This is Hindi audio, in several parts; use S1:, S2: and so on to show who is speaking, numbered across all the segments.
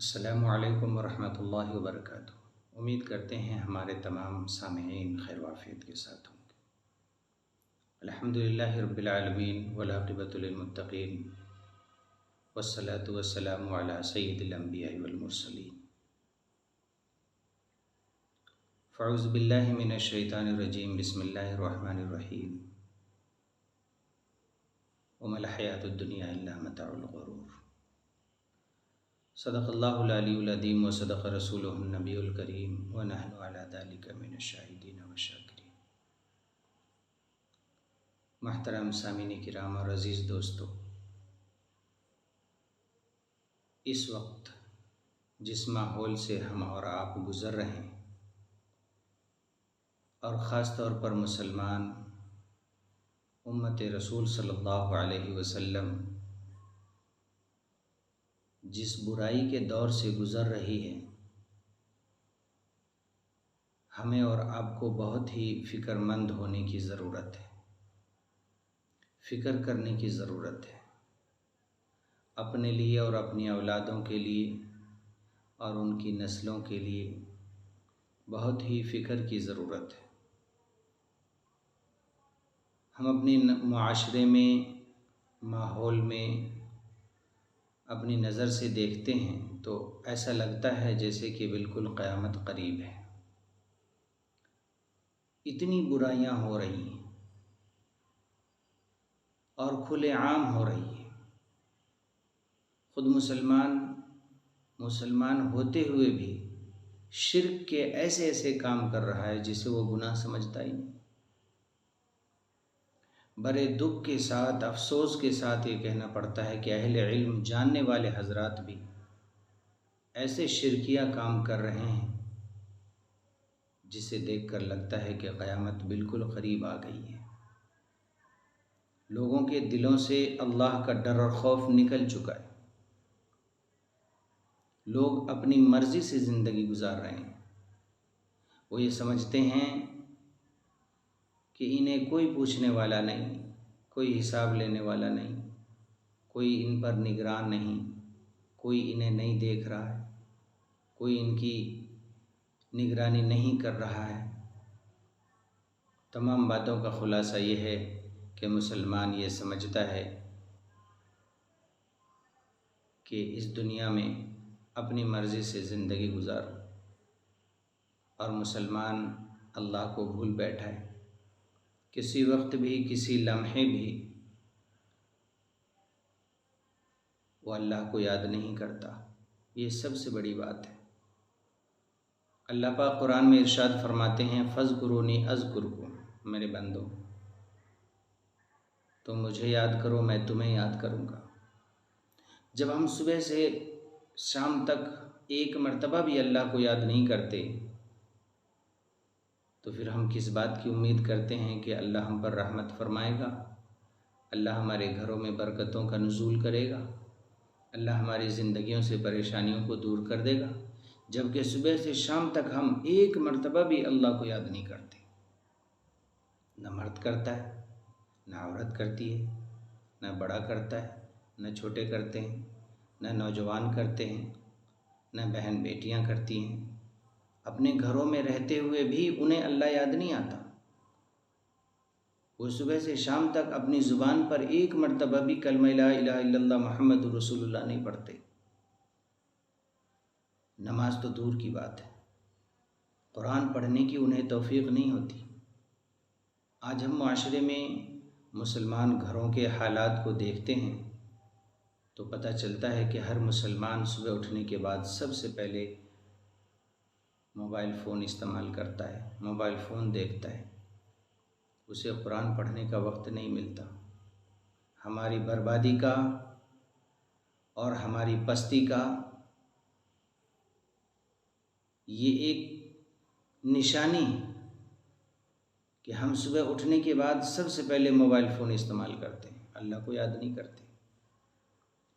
S1: अस्सलामु अलैकुम वरहमतुल्लाहि वबरकातुहू। उम्मीद करते हैं हमारे तमाम सामेईन खैर वाफियत के साथ होंगे। अल्हम्दुलिल्लाहि रब्बिल आलमीन वल आक़िबतु लिल मुत्तक़ीन वस्सलातु वस्सलामु अला सय्यिदिल अंबियाइ वल मुरसलीन। फ़अऊज़ु बिल्लाहि मिनश शैतानिर रजीम। बिस्मिल्लाहिर रहमानिर रहीम। वमल हयातुद दुनिया इल्ला मताउल गुरूर। सदक़ल्लाहुल अलीयुल अज़ीम व सदक़ रसूलुहुन नबियुल करीम व नहनु अला ज़ालिका मिनश शाहिदीन व शाकिरीन। मुहतरम सामीन किराम और अज़ीज़ दोस्तों, इस वक्त जिस माहौल से हम और आप गुज़र रहे हैं और ख़ास तौर पर मुसलमान उम्मत रसूल सल्लल्लाहु अलैहि वसल्लम जिस बुराई के दौर से गुज़र रही है, हमें और आपको बहुत ही फ़िक्रमंद होने की ज़रूरत है, फ़िक्र करने की ज़रूरत है। अपने लिए और अपनी औलादों के लिए और उनकी नस्लों के लिए बहुत ही फ़िक्र की ज़रूरत है। हम अपने मुआशरे में, माहौल में अपनी नज़र से देखते हैं तो ऐसा लगता है जैसे कि बिल्कुल क़यामत करीब है। इतनी बुराइयां हो रही हैं और खुलेआम हो रही है। ख़ुद मुसलमान होते हुए भी शिर्क के ऐसे ऐसे काम कर रहा है जिसे वो गुनाह समझता ही नहीं। बड़े दुख के साथ, अफसोस के साथ ये कहना पड़ता है कि अहले इल्म, जानने वाले हजरात भी ऐसे शिरकिया काम कर रहे हैं जिसे देखकर लगता है कि क़यामत बिल्कुल करीब आ गई है। लोगों के दिलों से अल्लाह का डर और खौफ निकल चुका है। लोग अपनी मर्ज़ी से ज़िंदगी गुजार रहे हैं। वो ये समझते हैं कि इन्हें कोई पूछने वाला नहीं, कोई हिसाब लेने वाला नहीं, कोई इन पर निगरान नहीं, कोई इन्हें नहीं देख रहा है, कोई इनकी निगरानी नहीं कर रहा है। तमाम बातों का ख़ुलासा ये है कि मुसलमान ये समझता है कि इस दुनिया में अपनी मर्ज़ी से ज़िंदगी गुजार, और मुसलमान अल्लाह को भूल बैठा है। किसी वक्त भी, किसी लम्हे भी वो अल्लाह को याद नहीं करता। ये सबसे बड़ी बात है। अल्लाह पाक कुरान में इरशाद फरमाते हैं, फ़ज़्कुरूनी अज़्कुरुकुम, मेरे बंदो तुम मुझे याद करो, मैं तुम्हें याद करूँगा। जब हम सुबह से शाम तक एक मर्तबा भी अल्लाह को याद नहीं करते तो फिर हम किस बात की उम्मीद करते हैं कि अल्लाह हम पर रहमत फरमाएगा, अल्लाह हमारे घरों में बरकतों का नुज़ूल करेगा, अल्लाह हमारी ज़िंदगियों से परेशानियों को दूर कर देगा। जबकि सुबह से शाम तक हम एक मर्तबा भी अल्लाह को याद नहीं करते। न मर्द करता है, न औरत करती है, न बड़ा करता है, न छोटे करते हैं, न नौजवान करते हैं, न बहन बेटियां करती हैं। अपने घरों में रहते हुए भी उन्हें अल्लाह याद नहीं आता। वो सुबह से शाम तक अपनी ज़ुबान पर एक मर्तबा भी कलमा ला इलाहा इल्लल्लाह मुहम्मदुर रसूलुल्लाह नहीं पढ़ते। नमाज तो दूर की बात है, कुरान पढ़ने की उन्हें तौफीक नहीं होती। आज हम माशरे में मुसलमान घरों के हालात को देखते हैं तो पता चलता है कि हर मुसलमान सुबह उठने के बाद सबसे पहले मोबाइल फ़ोन इस्तेमाल करता है, मोबाइल फ़ोन देखता है। उसे कुरान पढ़ने का वक्त नहीं मिलता। हमारी बर्बादी का और हमारी पस्ती का ये एक निशानी है कि हम सुबह उठने के बाद सबसे पहले मोबाइल फ़ोन इस्तेमाल करते हैं, अल्लाह को याद नहीं करते,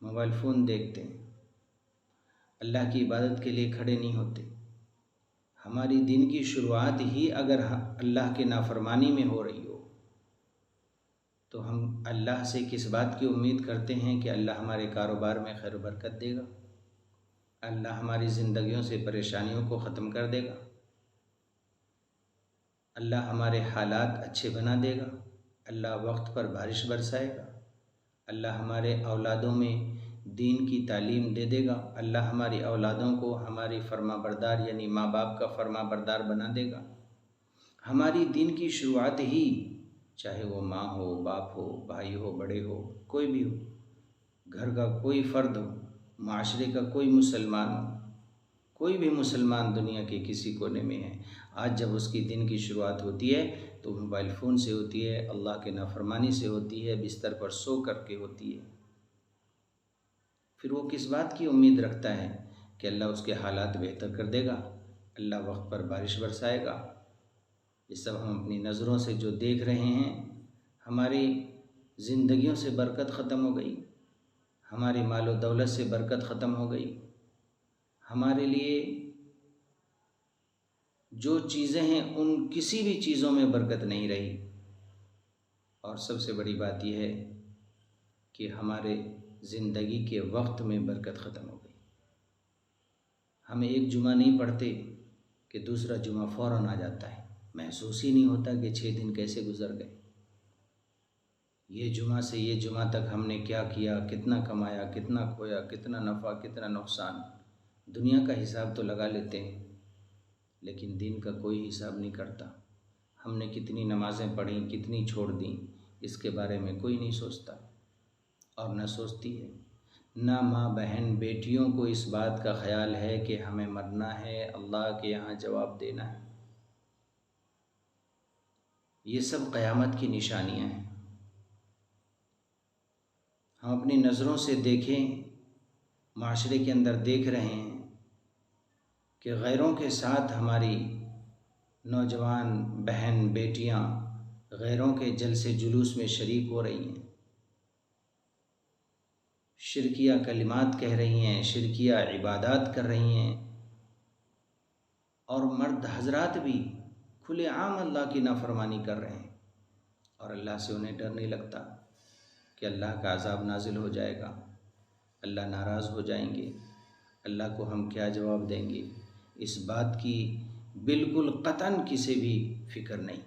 S1: मोबाइल फ़ोन देखते हैं, अल्लाह की इबादत के लिए खड़े नहीं होते। हमारी दिन की शुरुआत ही अगर अल्लाह के नाफरमानी में हो रही हो तो हम अल्लाह से किस बात की उम्मीद करते हैं कि अल्लाह हमारे कारोबार में खैर बरकत देगा, अल्लाह हमारी ज़िंदगियों से परेशानियों को ख़त्म कर देगा। अल्लाह हमारे हालात अच्छे बना देगा। अल्लाह वक्त पर बारिश बरसाएगा। अल्लाह हमारे औलादों में दीन की तालीम दे देगा। अल्लाह हमारी औलादों को हमारी फर्माबरदार यानी माँ बाप का फर्माबरदार बना देगा। हमारी दीन की शुरुआत ही, चाहे वो माँ हो, बाप हो, भाई हो, बड़े हो, कोई भी हो, घर का कोई फ़र्द हो, माशरे का कोई मुसलमान हो, कोई भी मुसलमान दुनिया के किसी कोने में है, आज जब उसकी दिन की शुरुआत होती है तो मोबाइल फ़ोन से होती है, अल्लाह के नाफरमानी से होती है, बिस्तर पर सो करके होती है। फिर वो किस बात की उम्मीद रखता है कि अल्लाह उसके हालात बेहतर कर देगा, अल्लाह वक्त पर बारिश बरसाएगा। ये सब हम अपनी नज़रों से जो देख रहे हैं, हमारी ज़िंदगियों से बरकत ख़त्म हो गई, हमारी मालो दौलत से बरकत ख़त्म हो गई, हमारे लिए जो चीज़ें हैं उन किसी भी चीज़ों में बरकत नहीं रही। और सबसे बड़ी बात यह है कि हमारे ज़िंदगी के वक्त में बरकत ख़त्म हो गई। हम एक जुमा नहीं पढ़ते कि दूसरा जुमा फ़ौरन आ जाता है, महसूस ही नहीं होता कि 6 दिन कैसे गुज़र गए। ये जुमा से ये जुमा तक हमने क्या किया, कितना कमाया, कितना खोया, कितना नफ़ा, कितना नुकसान, दुनिया का हिसाब तो लगा लेते हैं, लेकिन दिन का कोई हिसाब नहीं करता। हमने कितनी नमाज़ें पढ़ी, कितनी छोड़ दी, इसके बारे में कोई नहीं सोचता और न सोचती है। ना माँ बहन बेटियों को इस बात का ख्याल है कि हमें मरना है, अल्लाह के यहाँ जवाब देना है। ये सब क़यामत की निशानियाँ हैं। हम अपनी नज़रों से देखें, माशरे के अंदर देख रहे हैं कि गैरों के साथ हमारी नौजवान बहन बेटियां गैरों के जलसे जुलूस में शरीक हो रही हैं, शिरकिया कलिमात कह रही हैं, शिरकिया इबादत कर रही हैं, और मर्द हजरात भी खुलेआम अल्लाह की नाफरमानी कर रहे हैं। और अल्लाह से उन्हें डर नहीं लगता कि अल्लाह का अज़ाब नाजिल हो जाएगा, अल्लाह नाराज़ हो जाएंगे, अल्लाह को हम क्या जवाब देंगे। इस बात की बिल्कुल कतन किसी भी फ़िक्र नहीं।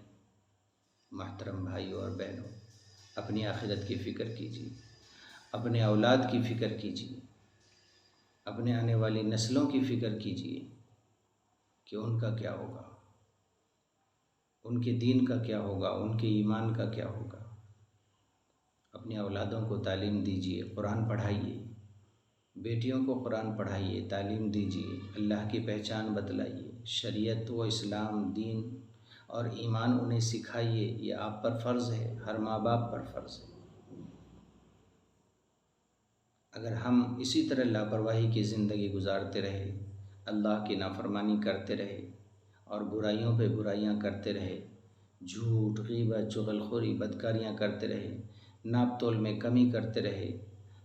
S1: मोहतरम भाइयों और बहनों, अपनी आखिरत की फ़िक्र कीजिए, अपने औलाद की फ़िक्र कीजिए, अपने आने वाली नस्लों की फ़िक्र कीजिए कि उनका क्या होगा, उनके दीन का क्या होगा, उनके ईमान का क्या होगा। अपनी औलादों को तालीम दीजिए, कुरान पढ़ाइए, बेटियों को कुरान पढ़ाइए, तालीम दीजिए, अल्लाह की पहचान बतलाइए, शरीयत व इस्लाम दीन और ईमान उन्हें सिखाइए। ये आप पर फ़र्ज़ है, हर माँ बाप पर फ़र्ज़ है। अगर हम इसी तरह लापरवाही की ज़िंदगी गुजारते रहे, अल्लाह की नाफरमानी करते रहे और बुराइयों पे बुराइयां करते रहे, झूठ, ग़ीबत, चुगलखोरी, बदकारियां करते रहे, नाप तोल में कमी करते रहे,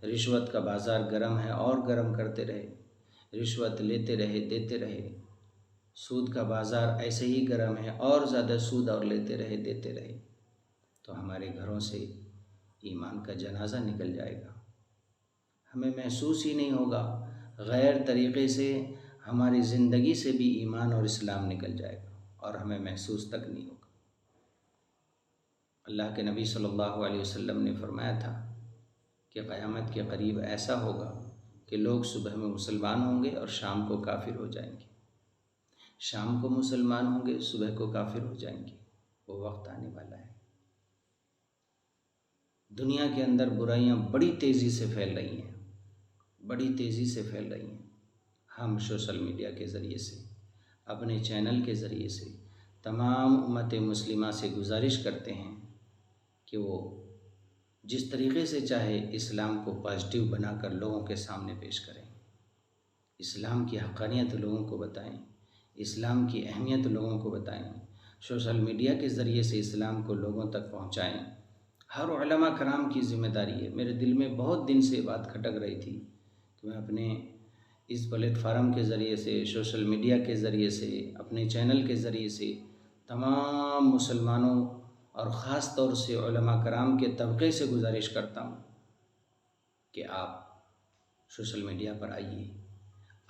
S1: रिश्वत का बाज़ार गर्म है और गर्म करते रहे, रिश्वत लेते रहे, देते रहे, सूद का बाज़ार ऐसे ही गर्म है और ज़्यादा सूद और लेते रहे, देते रहे, तो हमारे घरों से ईमान का जनाज़ा निकल जाएगा। हमें महसूस ही नहीं होगा, गैर तरीक़े से हमारी ज़िंदगी से भी ईमान और इस्लाम निकल जाएगा और हमें महसूस तक नहीं होगा। अल्लाह के नबी सल्लल्लाहु अलैहि वसल्लम ने फरमाया था कि क़यामत के करीब ऐसा होगा कि लोग सुबह में मुसलमान होंगे और शाम को काफिर हो जाएंगे, शाम को मुसलमान होंगे, सुबह को काफिर हो जाएंगे। वो वक्त आने वाला है। दुनिया के अंदर बुराइयां बड़ी तेज़ी से फैल रही हैं, बड़ी तेज़ी से फैल रही हैं। हम सोशल मीडिया के ज़रिए से, अपने चैनल के ज़रिए से तमाम उम्मत मुस्लिमा से गुजारिश करते हैं कि वो जिस तरीक़े से चाहे इस्लाम को पॉजिटिव बनाकर लोगों के सामने पेश करें, इस्लाम की हक़ानियत लोगों को बताएं, इस्लाम की अहमियत लोगों को बताएं, सोशल मीडिया के ज़रिए से इस्लाम को लोगों तक पहुँचाएँ। हर उलमा कराम की ज़िम्मेदारी है। मेरे दिल में बहुत दिन से बात खटक रही थी कि मैं अपने इस प्लेटफार्म के ज़रिए से, सोशल मीडिया के ज़रिए से, अपने चैनल के ज़रिए से तमाम मुसलमानों और ख़ास तौर से उलमा कराम के तबक़े से गुजारिश करता हूँ कि आप सोशल मीडिया पर आइए,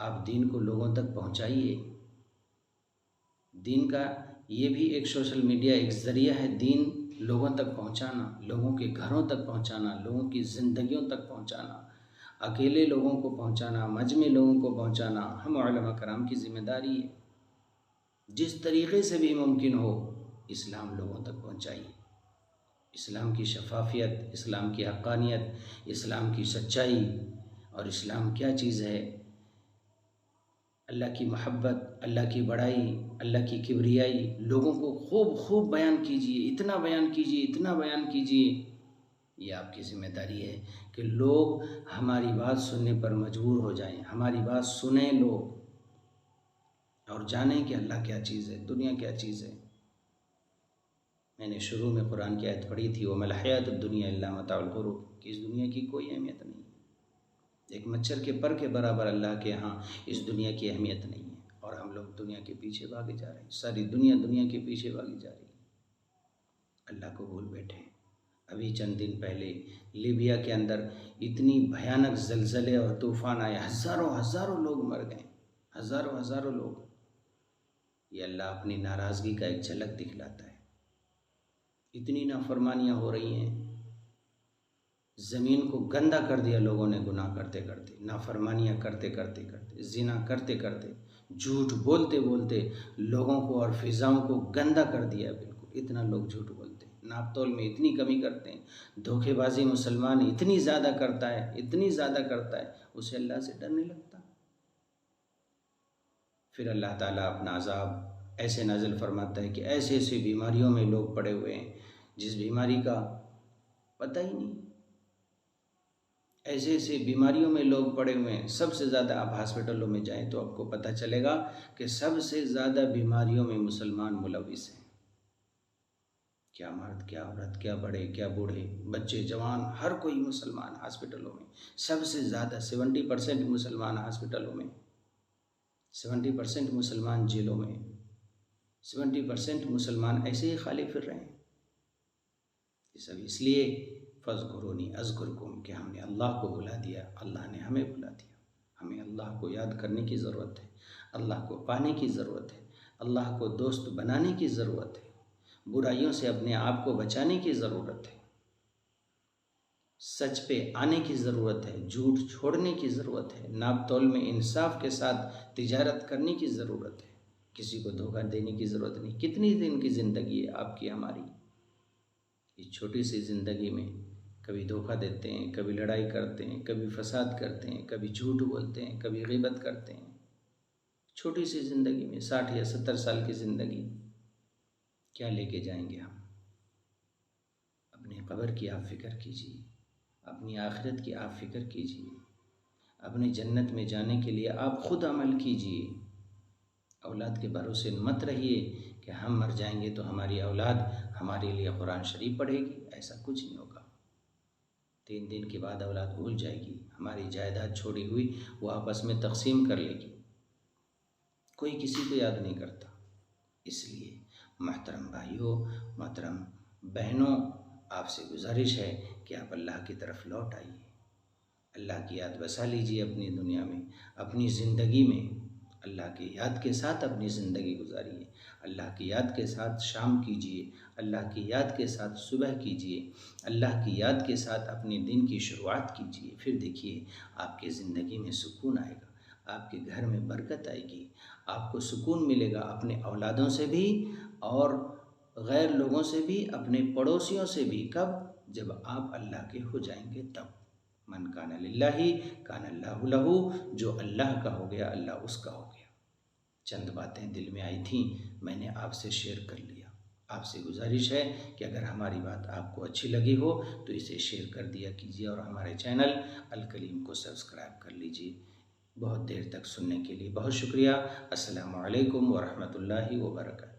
S1: आप दीन को लोगों तक पहुंचाइए। दीन का ये भी एक सोशल मीडिया एक ज़रिया है, दीन लोगों तक पहुंचाना, लोगों के घरों तक पहुंचाना, लोगों की ज़िंदगियों तक पहुंचाना, अकेले लोगों को पहुंचाना, मजमे लोगों को पहुंचाना हम उलमा कराम की ज़िम्मेदारी है। जिस तरीक़े से भी मुमकिन हो इस्लाम लोगों तक पहुंचाइए। इस्लाम की शफाफियत, इस्लाम की हक़ानियत, इस्लाम की सच्चाई और इस्लाम क्या चीज़ है, अल्लाह की मोहब्बत, अल्लाह की बड़ाई, अल्लाह की किब्रियाई लोगों को खूब खूब बयान कीजिए, इतना बयान कीजिए, इतना बयान कीजिए। ये आपकी ज़िम्मेदारी है कि लोग हमारी बात सुनने पर मजबूर हो जाएं, हमारी बात सुने लोग और जानें कि अल्लाह क्या चीज़ है, दुनिया क्या चीज़ है। मैंने शुरू में कुरान की आयत पढ़ी थी, वमल हयातुद दुनिया इल्ला मताउल गुरूर, कि इस दुनिया की कोई अहमियत नहीं, एक मच्छर के पर के बराबर अल्लाह के यहाँ इस दुनिया की अहमियत नहीं है। और हम लोग दुनिया के पीछे भागे जा रहे हैं, सारी दुनिया दुनिया के पीछे भागी जा रही है, अल्लाह को भूल बैठे हैं। अभी चंद दिन पहले लीबिया के अंदर इतनी भयानक ज़लज़ले और तूफ़ान आए, हज़ारों हज़ारों लोग मर गए, हज़ारों हज़ारों लोग। ये अल्लाह अपनी नाराज़गी का एक झलक दिखलाता है। इतनी नाफरमानियाँ हो रही हैं, ज़मीन को गंदा कर दिया लोगों ने, गुनाह करते करते, नाफरमानियाँ करते करते करते, ज़िना करते करते, झूठ बोलते बोलते लोगों को और फ़िज़ाओं को गंदा कर दिया। बिल्कुल इतना लोग झूठ बोलते हैं, नाप तोल में इतनी कमी करते हैं, धोखेबाजी मुसलमान इतनी ज़्यादा करता है, इतनी ज़्यादा करता है, उसे अल्लाह से डरने लगता। फिर अल्लाह ताला अपना अज़ाब ऐसे नाज़िल फरमाता है कि ऐसे ऐसी बीमारियों में लोग पड़े हुए हैं जिस बीमारी का पता ही नहीं, ऐसे ऐसे बीमारियों में लोग पड़े हुए हैं। सबसे ज़्यादा आप हॉस्पिटलों में जाएं तो आपको पता चलेगा कि सबसे ज़्यादा बीमारियों में मुसलमान मुलविस हैं। क्या मर्द, क्या औरत, क्या बड़े, क्या बूढ़े, बच्चे, जवान, हर कोई मुसलमान हॉस्पिटलों में। सबसे ज़्यादा 70% मुसलमान हॉस्पिटलों में, 70% मुसलमान जेलों में, 70% मुसलमान ऐसे ही खाली फिर रहे हैं। ये सब इसलिए फ़ज़्कुरूनी अज़्कुरकुम, कि हमने अल्लाह को बुला दिया, अल्लाह ने हमें बुला दिया। हमें अल्लाह को याद करने की ज़रूरत है, अल्लाह को पाने की ज़रूरत है, अल्लाह को दोस्त बनाने की ज़रूरत है, बुराइयों से अपने आप को बचाने की ज़रूरत है, सच पे आने की ज़रूरत है, झूठ छोड़ने की ज़रूरत है, नाप तोल में इंसाफ के साथ तिजारत करने की ज़रूरत है, किसी को धोखा देने की ज़रूरत नहीं। कितनी दिन की ज़िंदगी है आपकी हमारी, इस छोटी सी ज़िंदगी में कभी धोखा देते हैं, कभी लड़ाई करते हैं, कभी फसाद करते हैं, कभी झूठ बोलते हैं, कभी ग़ीबत करते हैं। छोटी सी ज़िंदगी में 60 या 70 साल की ज़िंदगी क्या लेके जाएंगे हम। अपनी कब्र की आप फ़िक्र कीजिए, अपनी आखिरत की आप फ़िक्र कीजिए, अपनी जन्नत में जाने के लिए आप ख़ुद अमल कीजिए। औलाद के भरोसे मत रहिए कि हम मर जाएंगे तो हमारी औलाद हमारे लिए कुरान शरीफ पढ़ेगी, ऐसा कुछ नहीं होगा। 3 दिन के बाद औलाद भूल जाएगी, हमारी जायदाद छोड़ी हुई वो आपस में तकसीम कर लेगी, कोई किसी को याद नहीं करता। इसलिए मोहतरम भाइयों, मोहतरम बहनों, आपसे गुजारिश है कि आप अल्लाह की तरफ लौट आइए, अल्लाह की याद बसा लीजिए अपनी दुनिया में, अपनी ज़िंदगी में। अल्लाह की याद के साथ अपनी ज़िंदगी गुजारिए, अल्लाह की याद के साथ शाम कीजिए, अल्लाह की याद के साथ सुबह कीजिए, अल्लाह की याद के साथ अपने दिन की शुरुआत कीजिए। फिर देखिए आपकी ज़िंदगी में सुकून आएगा, आपके घर में बरकत आएगी, आपको सुकून मिलेगा अपने औलादों से भी और गैर लोगों से भी, अपने पड़ोसियों से भी। कब? जब आप अल्लाह के हो जाएंगे तब। मन काना लिल्लाहि काना अल्लाहु लहू, जो अल्लाह का हो गया अल्लाह उसका हो गया। चंद बातें दिल में आई थीं, मैंने आपसे शेयर कर लिया। आपसे गुजारिश है कि अगर हमारी बात आपको अच्छी लगी हो तो इसे शेयर कर दिया कीजिए और हमारे चैनल अल कलीम को सब्सक्राइब कर लीजिए। बहुत देर तक सुनने के लिए बहुत शुक्रिया। अस्सलामु अलैकुम व रहमतुल्लाहि व बरकातहू।